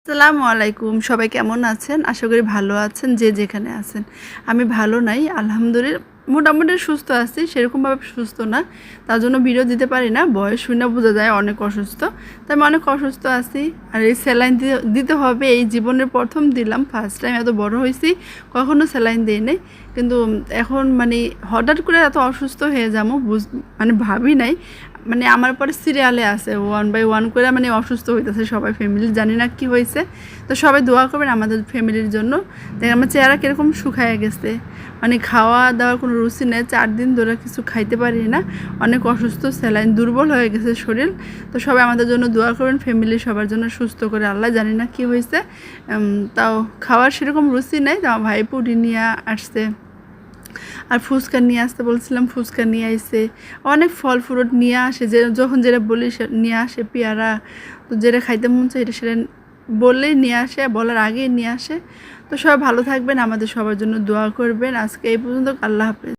আসসালামু আলাইকুম। সবাই কেমন আছেন? আশা করি ভালো আছেন যে যেখানে আছেন। আমি ভালো নাই, আলহামদুলিল্লাহ মোটামুটি সুস্থ আছি, সেরকমভাবে সুস্থ না। তার জন্য ভিডিও দিতে পারি না। বয়স শুনে বোঝা যায় অনেক অসুস্থ। তো আমি অনেক অসুস্থ আছি। আর এই স্যালাইন দিতে হবে, এই জীবনের প্রথম দিলাম, ফার্স্ট টাইম। এত বড় হয়েছি, কখনো স্যালাইন দিই নাই। কিন্তু এখন মানে হঠাৎ করে এত অসুস্থ হয়ে যাবো মানে ভাবি নাই। মানে আমার পরে সিরিয়ালে আছে 1 বাই 1 করে মানে অসুস্থ হইতেছে সবাই, ফ্যামিলি জানি না কি হয়েছে। তো সবাই দোয়া করবেন আমাদের ফ্যামিলির জন্য। দেখেন আমার চেহারা কীরকম শুকায় গেছে, মানে খাওয়া দাওয়ার কোনো রুচি নেই, 4 দিন ধরে কিছু খাইতে পারি না, অনেক অসুস্থ, স্যালাইন, দুর্বল হয়ে গেছে শরীর। তো সবাই আমাদের জন্য দোয়া করবেন, ফ্যামিলির সবার জন্য সুস্থ করে আল্লাহ, জানি না কি হয়েছে। তাও খাওয়ার সেরকম রুচি নেই। তো আমার ভাই পুরি নিয়ে আসছে, আর ফুচকা নিয়ে আসতে বলছিলাম, ফুচকা নিয়ে আসছে। অনেক ফল ফ্রুট নিয়ে আসে, যে যখন যেটা বলি সে নিয়ে আসে, পেয়ারা, তো যেটা খাইতে মন চায় এটা সেটা বললেই নিয়ে আসে, বলার আগেই নিয়ে আসে। তো সবাই ভালো থাকবেন, আমাদের সবার জন্য দোয়া করবেন। আজকে এই পর্যন্ত, আল্লাহ হাফেজ।